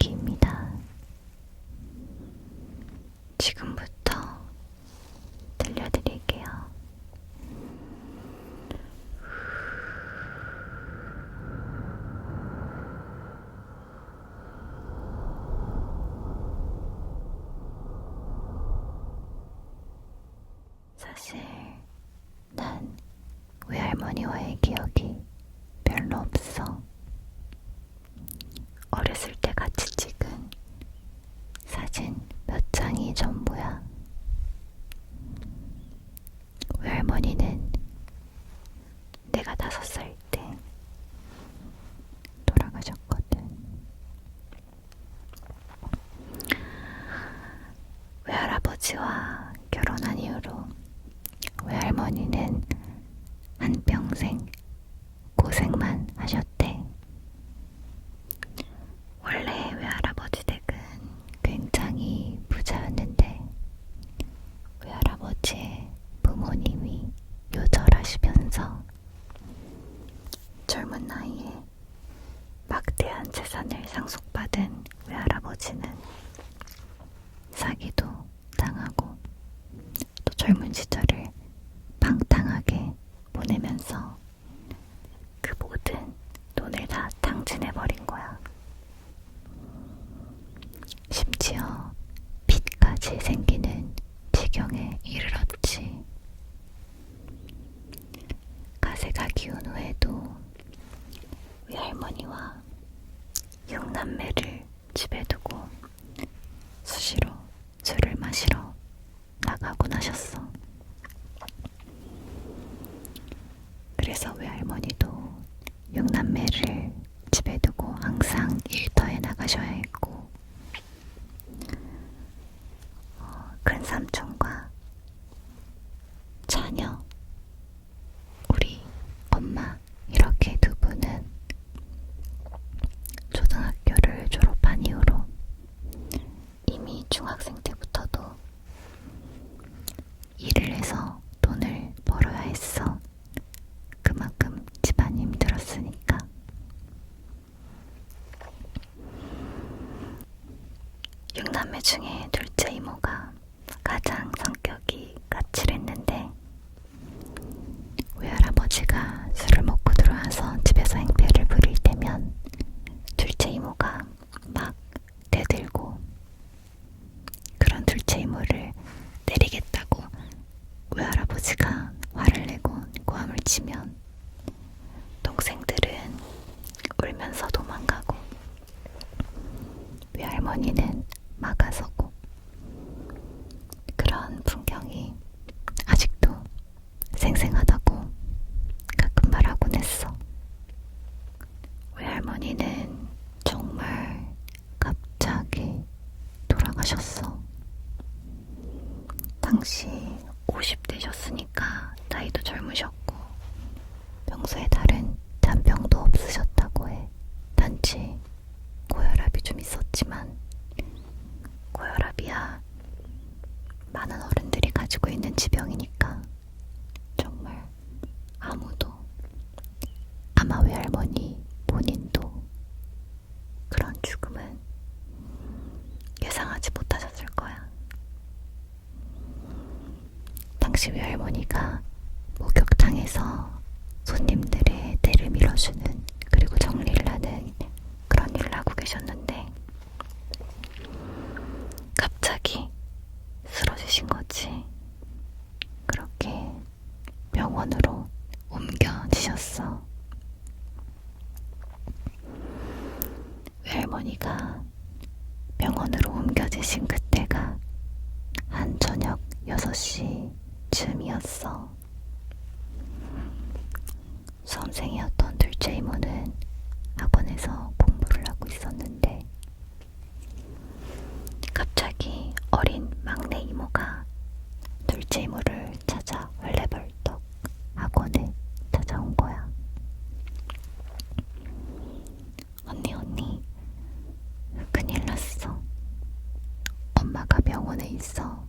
이야기입니다. 지금부터 들려드릴게요. 사실 난 외할머니와의 기억이 별로 없어. 어렸을 때 같이 찍은 사진 몇 장이 전부야. 외할머니는 내가 5살 때 돌아가셨거든. 외할아버지와 결혼한 이후로 외할머니는 한평생 고생만 하셨대. 원래 외할아버지 댁은 굉장히 부자였는데 외할아버지의 부모님이 요절하시면서 젊은 나이에 막대한 재산을 상속받은 외할아버지는 사기도 당하고 또 젊은 시절을 방탕하게 보내면서 그 모든 돈을 다 탕진해버린 거야. 심지어 빚까지 생기는 지경에 이르렀지. 가세가 기운 후에도 외할머니와 6남매를 집에 두고 수시로 술을 마시러 나가곤 하셨어. 그래서 외할머니도 6남매를 집에 두고 항상 일터에 나가셔야 했고, 큰삼촌과 자녀, 우리 엄마 이렇게 두 분은 초등학교를 졸업한 이후로 이미 중학생 때부터도 일을 해서 돈을 벌어야 했어. 그만큼 집안이 힘들었으니까. 육남매 중에 둘째 이모가 가장 성격이 까칠했는데 외할아버지가 술을 먹고 들어와서 집에서 행패를 부릴 때면 둘째 이모가 막 대들고, 그런 둘째 이모를 때리겠다고 외할아버지가 화를 내고 고함을 치면 동생들은 울면서 도망가고 외할머니는 막아서고, 그런 풍경이 아직도 생생하다고 가끔 말하곤 했어. 외할머니는 정말 갑자기 돌아가셨어. 당시 50대셨으니까 나이도 젊으셨고 평소에 다른 잔병도 없으셨다고 해. 단지 고혈압이 좀 있었지만, 고혈압이야 많은 어른들이 가지고 있는 지병이니까 정말 아무도, 아마 외할머니 본인도 그런 죽음은 예상하지 못하셨을 거야. 당시 외할머니가 목욕탕에서 손님들의 대를 밀어주는, 그리고 정리를 하는 그런 일을 하고 계셨는데 갑자기 쓰러지신 거지. 그렇게 병원으로 옮겨지셨어. 외할머니가 병원으로 옮겨지신 그때가 한 저녁 6시 쯤이었어. 수험생이었던 둘째 이모는 학원에서 공부를 하고 있었는데 갑자기 어린 막내 이모가 둘째 이모를 찾아 헐레벌떡 학원에 찾아온 거야. 언니, 큰일 났어. 엄마가 병원에 있어.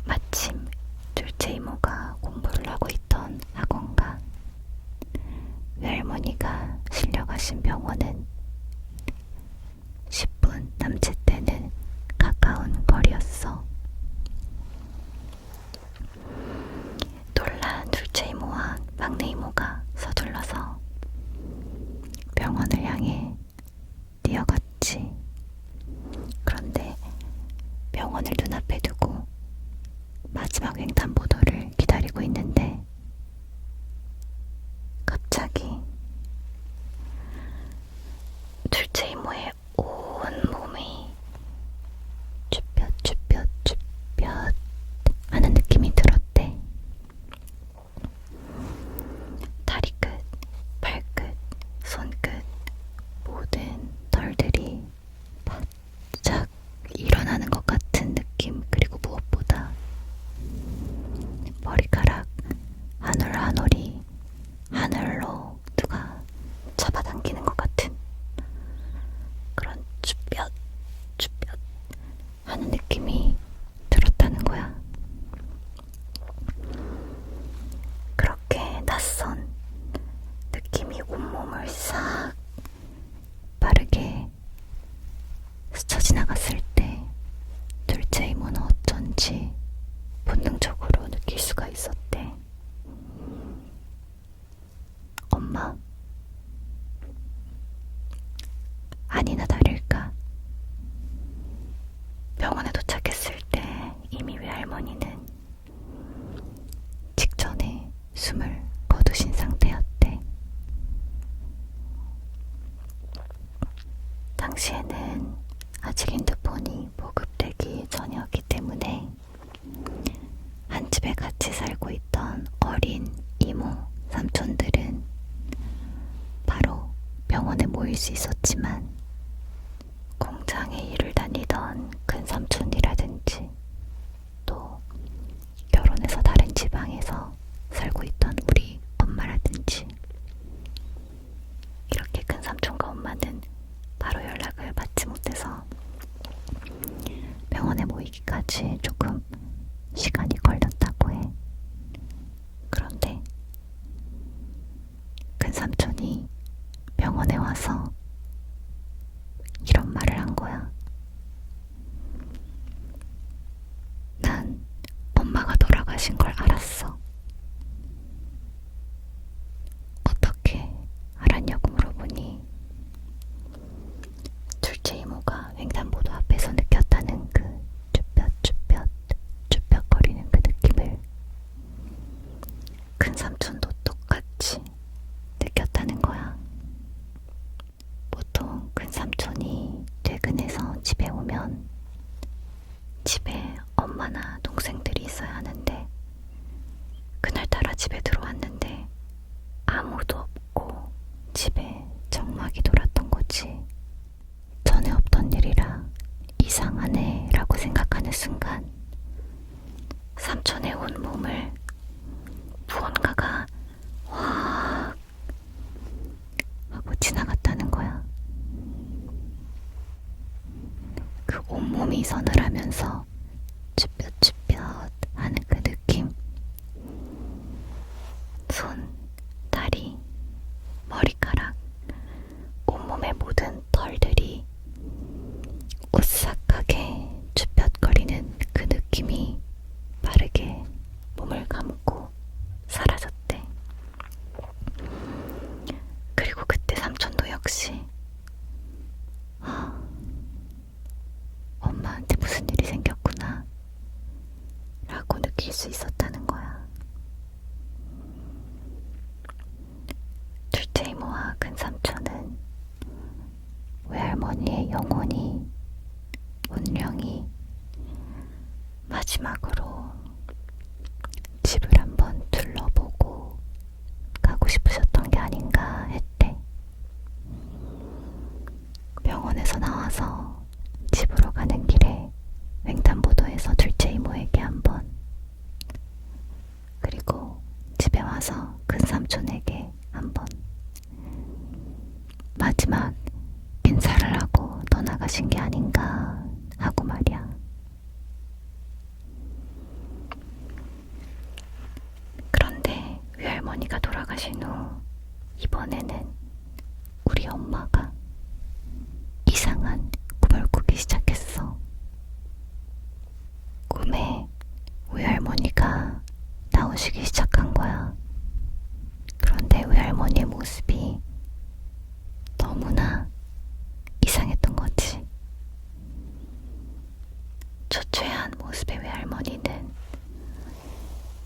마침 둘째 이모가 공부를 하고 있던 학원과 외할머니 외할머니가 실려가신 병원은 10분 남짓되는 가까운 거리였어. 놀란 둘째 이모와 막내 이모가 서둘러서 병원을 향해 뛰어갔지. 그런데 병원을 눈앞에 두고 마지막 횡단보도를 기다리고 있는데 갑자기 둘째 이모의 온 몸이 쭈뼛쭈뼛쭈뼛 하는 느낌이 들었대. 다리 끝, 발끝, 손끝 모든 털들이 바짝 일어나는 것 같은 느낌. 그리고 무엇보다 머리카락 한 올 한 올이 하늘로 누가 잡아당기는 것 같은 그런 쭈뼛 쭈뼛 하는 느낌이 들었다는 거야. 그렇게 낯선 느낌이 온몸을 싹 빠르게 스쳐 지나갔을 때 둘째 이모는 어쩐지 본능적으로 느낄 수가 있었대. 엄마. 아니나 다를까 병원에 도착했을 때 이미 외할머니는 직전에 숨을 거두신 상태였대. 당시에는 아직 핸드폰이 보급되기 전이었기 때문에 한 집에 같이 살고 있던 어린 이모, 삼촌들은 바로 병원에 모일 수 있었지만 공장에 일을 다니던 큰 삼촌이라든지 또 결혼해서 다른 지방에서 살고 있던 우리 엄마라든지 이렇게 큰 삼촌과 엄마는 바로 연락을 받지 못해서 병원에 모이기까지 조금 시간이 걸렸다고 해. 그런데 큰 삼촌이 병원에 와서 이런 말을 한 거야. 난 엄마가 돌아가신 걸 알았어. 어떻게 알았냐고 물어보니 둘째 이모가 횡단보도 앞에서 느꼈다는 그 쭈뼛쭈뼛 쭈뼛거리는 그 느낌을 큰 삼촌도 똑같이 느꼈다는 거야. 보통 큰 삼촌이 퇴근해서 집에 오면 집에 엄마나 동생들이 있어야 하는데 그날따라 집에 들어왔는데 아무도 없고 집에 정막이 돌았던 거지. 전에 없던 일이라 이상하네 라고 생각하는 순간 삼촌의 온몸을 무언가가 확 하고 지나갔다는 거야. 그 온몸이 서늘하면서 쭈뼛쭈뼛 하는 그 느낌. 손, 다리, 머리카락, 온몸의 모든 털들이 오싹하게 쭈뼛거리는 그 느낌이 빠르게 몸을 감고 사라졌대. 그리고 그때 삼촌도 역시 엄마한테 무슨 일이 생겼구나 라고 느낄 수 있었다는 거야. 둘째 이모와 큰 삼촌은 외할머니의 영혼이 운명이 마지막으로 집을 한번 둘러보고 가고 싶으셨던 게 아닌가 했대. 병원에서 나와서 집으로 가는 길에 횡단보도에서 둘째 이모에게 한번, 그리고 집에 와서 큰 삼촌에게 한번 마지막 인사를 하고 떠나가신 게 아닌가 하고 말이야. 그런데 외할머니가 돌아가신 후 이번에는 우리 엄마가 이상한 꿈을 꾸기 시작했어. 꿈에 외할머니가 나오시기 시작한 거야. 그런데 외할머니의 모습이 너무나 이상했던 거지. 초췌한 모습의 외할머니는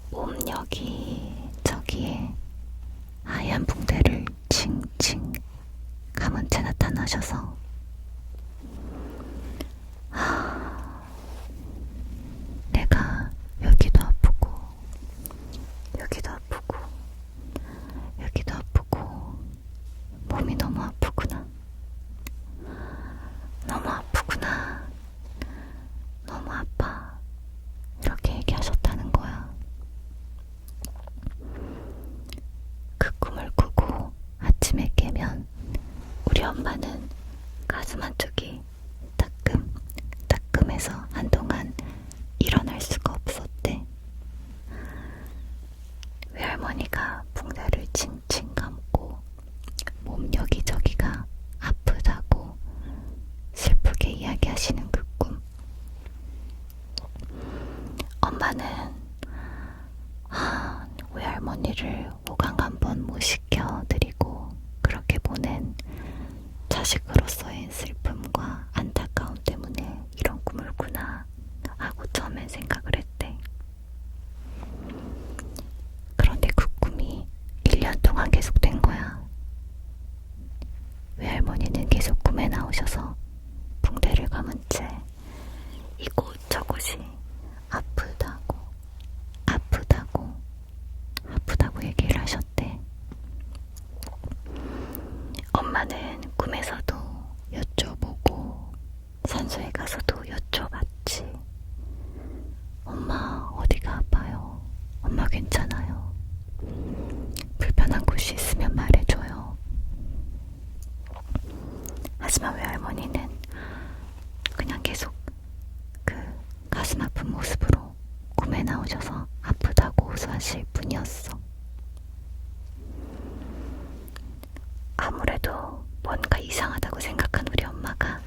몸 여기 저기에 하얀 붕대를 칭칭 감은 채 나타나셔서 내가 여기도 아프고 여기도 아프고 여기도 아프고 몸이 너무 아프구나. 너무 아프구나. 너무 아파. 이렇게 얘기하셨다는 거야. 그 꿈을 꾸고 아침에 깨면 우리 엄마는 가슴 한쪽이 따끔해서 한동안 일어날 수가 없었대. 외할머니가 붕대를 칭칭 감고 몸 여기저기가 아프다고 슬프게 이야기하시는 그 꿈. 엄마는 외할머니를 호강 한번 못 시켜드리고 그렇게 보낸 자식으로서의 슬픔과 안타까움 때문에 이런 꿈을 꾸나 하고 처음엔 생각을 했대. 그런데 그 꿈이 1년 동안 계속된 거야. 외할머니는 계속 꿈에 나오셔서 붕대를 감은 채 이곳 저곳이 아프다고 아프다고 아프다고 얘기를 하셨대. 엄마는 꿈에서도 여쭤보고 산소에 가서도 여쭤봤지. 엄마 어디가 아파요? 엄마 괜찮아요? 불편한 곳이 있으면 말해줘요. 하지만 외할머니는 그냥 계속 그 가슴 아픈 모습으로 꿈에 나오셔서 아프다고 호소하실 뿐이었어. 아무래도 뭔가 이상하다고 생각한 우리 엄마가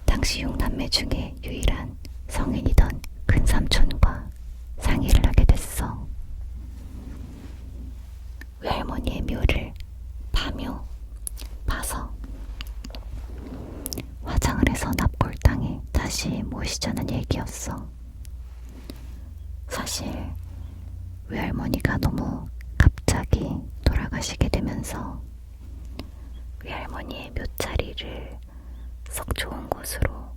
당시 6남매 중에 유일한 성인이던 큰삼촌과 상의를 하게 됐어. 외할머니의 묘를 파서 화장을 해서 납골당에 다시 모시자는 얘기였어. 사실 외할머니가 너무 갑자기 돌아가시게 되면서 외할머니의 묘자리를 썩 좋은 곳으로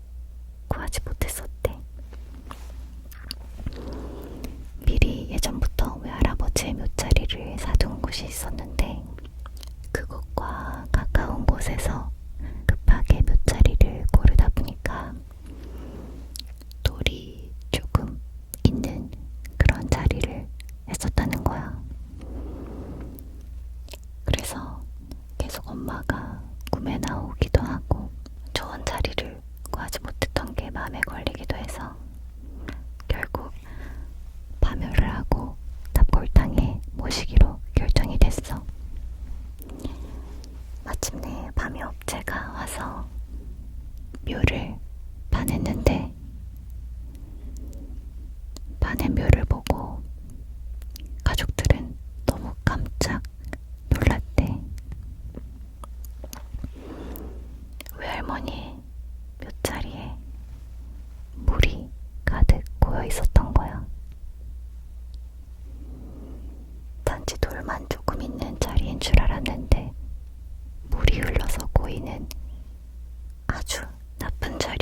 구하지 못했었대. 미리 예전부터 외할아버지의 묘자리를 사둔 곳이 있었는데 그곳과 가까운 곳에서 급하게 묘자리를 고르다 보니까 돌이 조금 있는 그런 자리를 했었다는 거야. 그래서 계속 엄마가 꿈에 나오기도 하고 좋은 자리를 구하지 못했던 게 마음에 걸리기도 해서 결국 파묘를 하고 납골당에 모시기로 결정이 됐어. 마침내 파묘업체가 와서 묘를 파냈는데 파낸 묘를 보고 가족들은 너무 깜짝 놀랐대. 외할머니 묘자리에 물이 가득 고여 있었던 거야. 단지 돌만 조금 있는 자리인 줄 알았는데 물이 흘러서 고이는 아주 나쁜 자리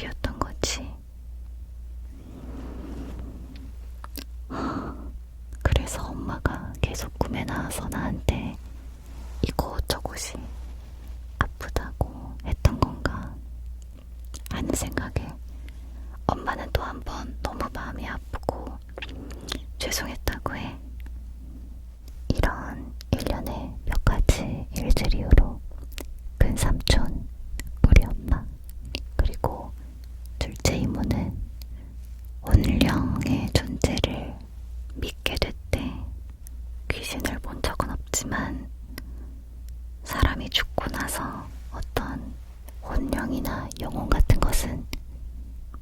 사람이 죽고 나서 어떤 혼령이나 영혼 같은 것은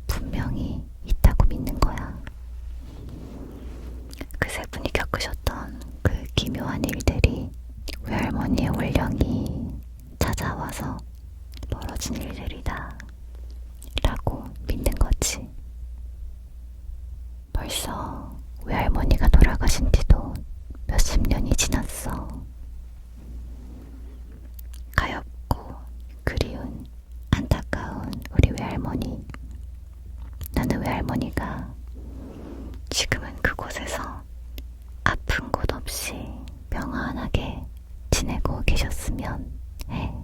분명히 있다고 믿는 거야. 그 세 분이 겪으셨던 그 기묘한 일들이 외할머니의 원령이 찾아와서 벌어진 일들이다 라고 믿는 거지. 벌써 외할머니가 돌아가신 지도 몇십 년이 지났어. 가엾고 그리운 안타까운 우리 외할머니. 나는 외할머니가 지금은 그곳에서 아픈 곳 없이 평안하게 지내고 계셨으면 해.